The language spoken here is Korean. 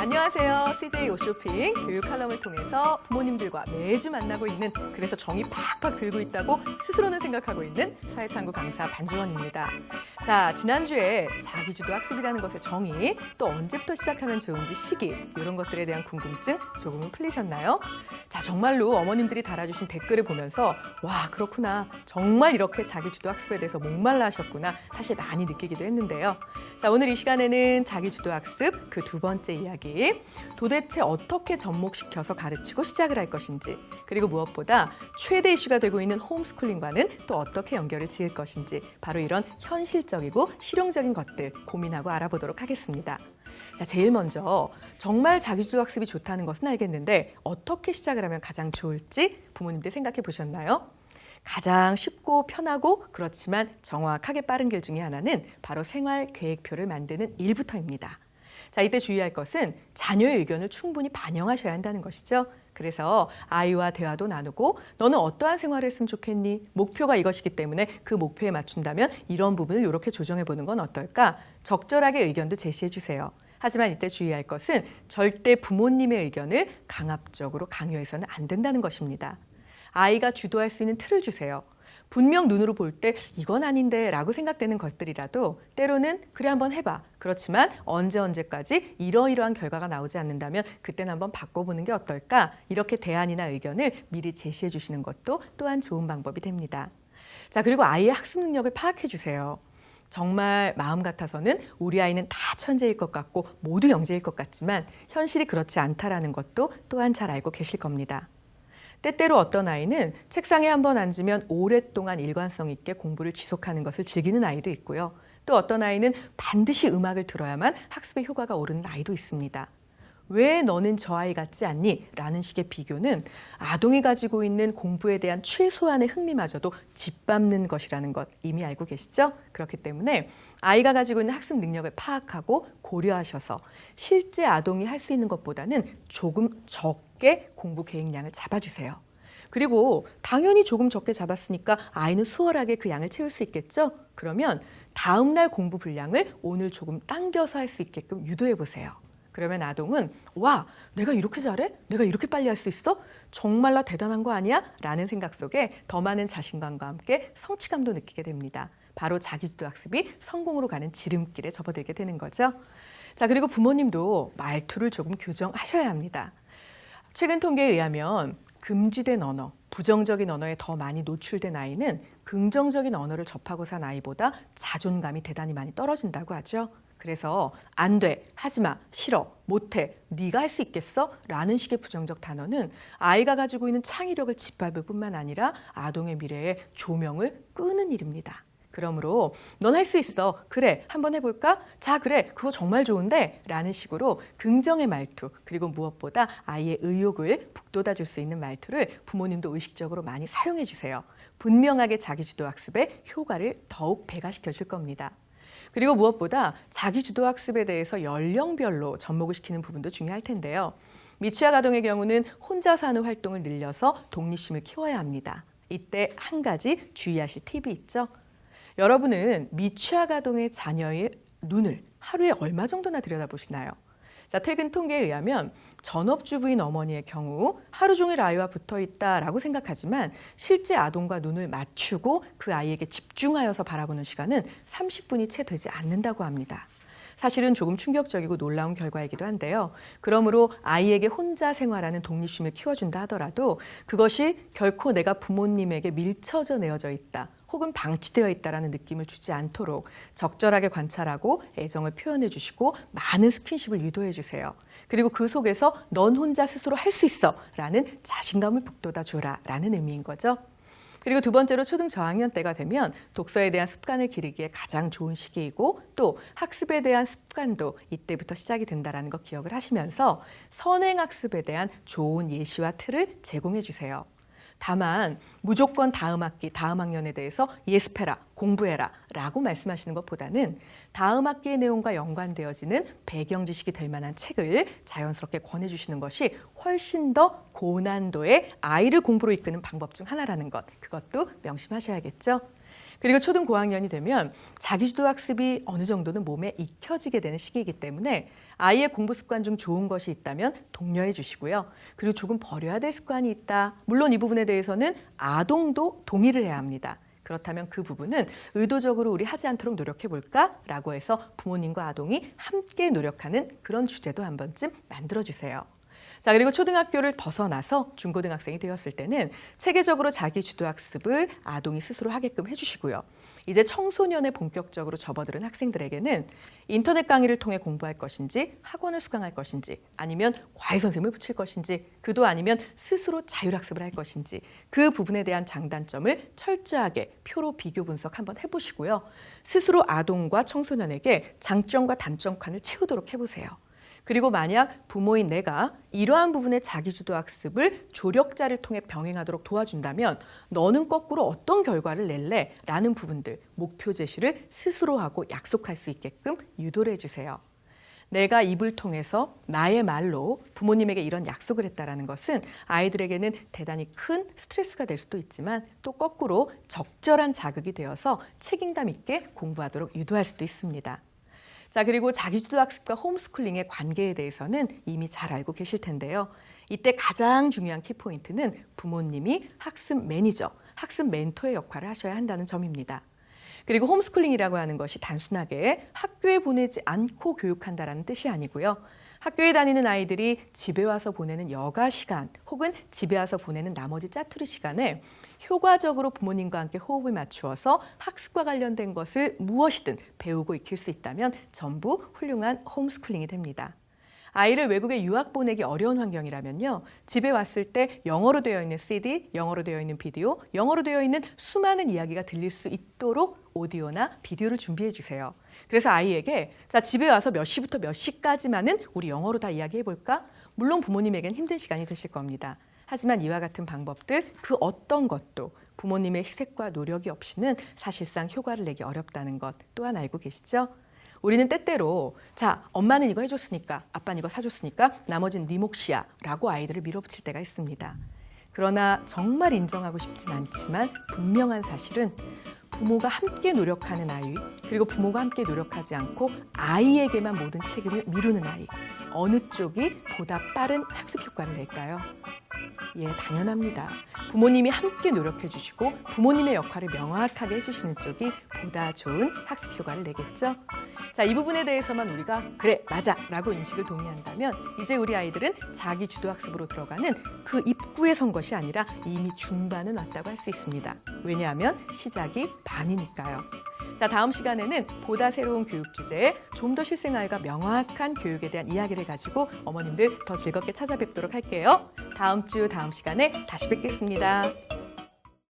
안녕하세요. CJ 옷쇼핑 교육 칼럼을 통해서 부모님들과 매주 만나고 있는, 그래서 정이 팍팍 들고 있다고 스스로는 생각하고 있는 사회탐구 강사 반주원입니다. 자, 지난주에 자기주도 학습이라는 것의 정의, 또 언제부터 시작하면 좋은지 시기, 이런 것들에 대한 궁금증 조금은 풀리셨나요? 자, 정말로 어머님들이 달아주신 댓글을 보면서 와, 그렇구나. 정말 이렇게 자기주도 학습에 대해서 목말라 하셨구나. 사실 많이 느끼기도 했는데요. 자, 오늘 이 시간에는 자기주도 학습 그 두 번째 이야기, 도대체 어떻게 접목시켜서 가르치고 시작을 할 것인지, 그리고 무엇보다 최대 이슈가 되고 있는 홈스쿨링과는 또 어떻게 연결을 지을 것인지, 바로 이런 현실적이고 실용적인 것들 고민하고 알아보도록 하겠습니다. 자, 제일 먼저 정말 자기주도 학습이 좋다는 것은 알겠는데 어떻게 시작을 하면 가장 좋을지 부모님들 생각해 보셨나요? 가장 쉽고 편하고 그렇지만 정확하게 빠른 길 중에 하나는 바로 생활 계획표를 만드는 일부터입니다. 자, 이때 주의할 것은 자녀의 의견을 충분히 반영하셔야 한다는 것이죠. 그래서 아이와 대화도 나누고, 너는 어떠한 생활을 했으면 좋겠니? 목표가 이것이기 때문에 그 목표에 맞춘다면 이런 부분을 이렇게 조정해 보는 건 어떨까? 적절하게 의견도 제시해 주세요. 하지만 이때 주의할 것은 절대 부모님의 의견을 강압적으로 강요해서는 안 된다는 것입니다. 아이가 주도할 수 있는 틀을 주세요. 분명 눈으로 볼 때 이건 아닌데 라고 생각되는 것들이라도 때로는 그래 한번 해봐. 그렇지만 언제까지 이러이러한 결과가 나오지 않는다면 그때는 한번 바꿔보는 게 어떨까? 이렇게 대안이나 의견을 미리 제시해 주시는 것도 또한 좋은 방법이 됩니다. 자, 그리고 아이의 학습 능력을 파악해 주세요. 정말 마음 같아서는 우리 아이는 다 천재일 것 같고 모두 영재일 것 같지만 현실이 그렇지 않다라는 것도 또한 잘 알고 계실 겁니다. 때때로 어떤 아이는 책상에 한번 앉으면 오랫동안 일관성 있게 공부를 지속하는 것을 즐기는 아이도 있고요. 또 어떤 아이는 반드시 음악을 들어야만 학습의 효과가 오르는 아이도 있습니다. 왜 너는 저 아이 같지 않니? 라는 식의 비교는 아동이 가지고 있는 공부에 대한 최소한의 흥미마저도 짓밟는 것이라는 것 이미 알고 계시죠? 그렇기 때문에 아이가 가지고 있는 학습 능력을 파악하고 고려하셔서 실제 아동이 할 수 있는 것보다는 조금 적게 공부 계획량을 잡아주세요. 그리고 당연히 조금 적게 잡았으니까 아이는 수월하게 그 양을 채울 수 있겠죠? 그러면 다음 날 공부 분량을 오늘 조금 당겨서 할 수 있게끔 유도해 보세요. 그러면 아동은 와, 내가 이렇게 잘해? 내가 이렇게 빨리 할 수 있어? 정말 나 대단한 거 아니야? 라는 생각 속에 더 많은 자신감과 함께 성취감도 느끼게 됩니다. 바로 자기주도 학습이 성공으로 가는 지름길에 접어들게 되는 거죠. 자, 그리고 부모님도 말투를 조금 교정하셔야 합니다. 최근 통계에 의하면 금지된 언어, 부정적인 언어에 더 많이 노출된 아이는 긍정적인 언어를 접하고 산 아이보다 자존감이 대단히 많이 떨어진다고 하죠. 그래서 안 돼, 하지 마, 싫어, 못해, 네가 할 수 있겠어? 라는 식의 부정적 단어는 아이가 가지고 있는 창의력을 짓밟을 뿐만 아니라 아동의 미래에 조명을 끄는 일입니다. 그러므로 넌 할 수 있어. 그래, 한번 해볼까? 자, 그래, 그거 정말 좋은데? 라는 식으로 긍정의 말투, 그리고 무엇보다 아이의 의욕을 북돋아줄 수 있는 말투를 부모님도 의식적으로 많이 사용해 주세요. 분명하게 자기주도 학습의 효과를 더욱 배가시켜 줄 겁니다. 그리고 무엇보다 자기주도 학습에 대해서 연령별로 접목을 시키는 부분도 중요할 텐데요. 미취학 아동의 경우는 혼자서 하는 활동을 늘려서 독립심을 키워야 합니다. 이때 한 가지 주의하실 팁이 있죠. 여러분은 미취학 아동의 자녀의 눈을 하루에 얼마 정도나 들여다보시나요? 자, 퇴근 통계에 의하면 전업주부인 어머니의 경우 하루 종일 아이와 붙어 있다라고 생각하지만 실제 아동과 눈을 맞추고 그 아이에게 집중하여서 바라보는 시간은 30분이 채 되지 않는다고 합니다. 사실은 조금 충격적이고 놀라운 결과이기도 한데요. 그러므로 아이에게 혼자 생활하는 독립심을 키워준다 하더라도 그것이 결코 내가 부모님에게 밀쳐져 내어져 있다, 혹은 방치되어 있다라는 느낌을 주지 않도록 적절하게 관찰하고 애정을 표현해 주시고 많은 스킨십을 유도해 주세요. 그리고 그 속에서 넌 혼자 스스로 할 수 있어 라는 자신감을 북돋아 줘라 라는 의미인 거죠. 그리고 두 번째로 초등 저학년 때가 되면 독서에 대한 습관을 기르기에 가장 좋은 시기이고, 또 학습에 대한 습관도 이때부터 시작이 된다는 거 기억을 하시면서 선행학습에 대한 좋은 예시와 틀을 제공해 주세요. 다만 무조건 다음 학기, 다음 학년에 대해서 예습해라, 공부해라 라고 말씀하시는 것보다는 다음 학기의 내용과 연관되어지는 배경 지식이 될 만한 책을 자연스럽게 권해주시는 것이 훨씬 더 고난도의 아이를 공부로 이끄는 방법 중 하나라는 것, 그것도 명심하셔야겠죠. 그리고 초등 고학년이 되면 자기주도 학습이 어느 정도는 몸에 익혀지게 되는 시기이기 때문에 아이의 공부 습관 중 좋은 것이 있다면 독려해 주시고요. 그리고 조금 버려야 될 습관이 있다. 물론 이 부분에 대해서는 아동도 동의를 해야 합니다. 그렇다면 그 부분은 의도적으로 우리 하지 않도록 노력해 볼까라고 해서 부모님과 아동이 함께 노력하는 그런 주제도 한 번쯤 만들어 주세요. 자, 그리고 초등학교를 벗어나서 중고등학생이 되었을 때는 체계적으로 자기 주도 학습을 아동이 스스로 하게끔 해주시고요. 이제 청소년에 본격적으로 접어드는 학생들에게는 인터넷 강의를 통해 공부할 것인지 학원을 수강할 것인지 아니면 과외 선생님을 붙일 것인지 그도 아니면 스스로 자율학습을 할 것인지 그 부분에 대한 장단점을 철저하게 표로 비교 분석 한번 해보시고요. 스스로 아동과 청소년에게 장점과 단점칸을 채우도록 해보세요. 그리고 만약 부모인 내가 이러한 부분의 자기주도 학습을 조력자를 통해 병행하도록 도와준다면 너는 거꾸로 어떤 결과를 낼래? 라는 부분들, 목표 제시를 스스로 하고 약속할 수 있게끔 유도를 해주세요. 내가 입을 통해서 나의 말로 부모님에게 이런 약속을 했다는 것은 아이들에게는 대단히 큰 스트레스가 될 수도 있지만 또 거꾸로 적절한 자극이 되어서 책임감 있게 공부하도록 유도할 수도 있습니다. 자, 그리고 자기주도 학습과 홈스쿨링의 관계에 대해서는 이미 잘 알고 계실 텐데요. 이때 가장 중요한 키포인트는 부모님이 학습 매니저, 학습 멘토의 역할을 하셔야 한다는 점입니다. 그리고 홈스쿨링이라고 하는 것이 단순하게 학교에 보내지 않고 교육한다는 뜻이 아니고요. 학교에 다니는 아이들이 집에 와서 보내는 여가 시간 혹은 집에 와서 보내는 나머지 짜투리 시간에 효과적으로 부모님과 함께 호흡을 맞추어서 학습과 관련된 것을 무엇이든 배우고 익힐 수 있다면 전부 훌륭한 홈스쿨링이 됩니다. 아이를 외국에 유학 보내기 어려운 환경이라면요. 집에 왔을 때 영어로 되어 있는 CD, 영어로 되어 있는 비디오, 영어로 되어 있는 수많은 이야기가 들릴 수 있도록 오디오나 비디오를 준비해 주세요. 그래서 아이에게 자, 집에 와서 몇 시부터 몇 시까지만은 우리 영어로 다 이야기해 볼까? 물론 부모님에겐 힘든 시간이 되실 겁니다. 하지만 이와 같은 방법들 그 어떤 것도 부모님의 희색과 노력이 없이는 사실상 효과를 내기 어렵다는 것 또한 알고 계시죠? 우리는 때때로 자, 엄마는 이거 해줬으니까 아빠는 이거 사줬으니까 나머지는 네 몫이야 라고 아이들을 밀어붙일 때가 있습니다. 그러나 정말 인정하고 싶진 않지만 분명한 사실은 부모가 함께 노력하는 아이 그리고 부모가 함께 노력하지 않고 아이에게만 모든 책임을 미루는 아이 어느 쪽이 보다 빠른 학습 효과를 낼까요? 예, 당연합니다. 부모님이 함께 노력해 주시고 부모님의 역할을 명확하게 해주시는 쪽이 보다 좋은 학습 효과를 내겠죠. 자, 이 부분에 대해서만 우리가 그래, 맞아 라고 인식을 동의한다면 이제 우리 아이들은 자기 주도 학습으로 들어가는 그 입구에 선 것이 아니라 이미 중반은 왔다고 할 수 있습니다. 왜냐하면 시작이 반이니까요. 자, 다음 시간에는 보다 새로운 교육 주제에 좀 더 실생활과 명확한 교육에 대한 이야기를 가지고 어머님들 더 즐겁게 찾아뵙도록 할게요. 다음 주 다음 시간에 다시 뵙겠습니다.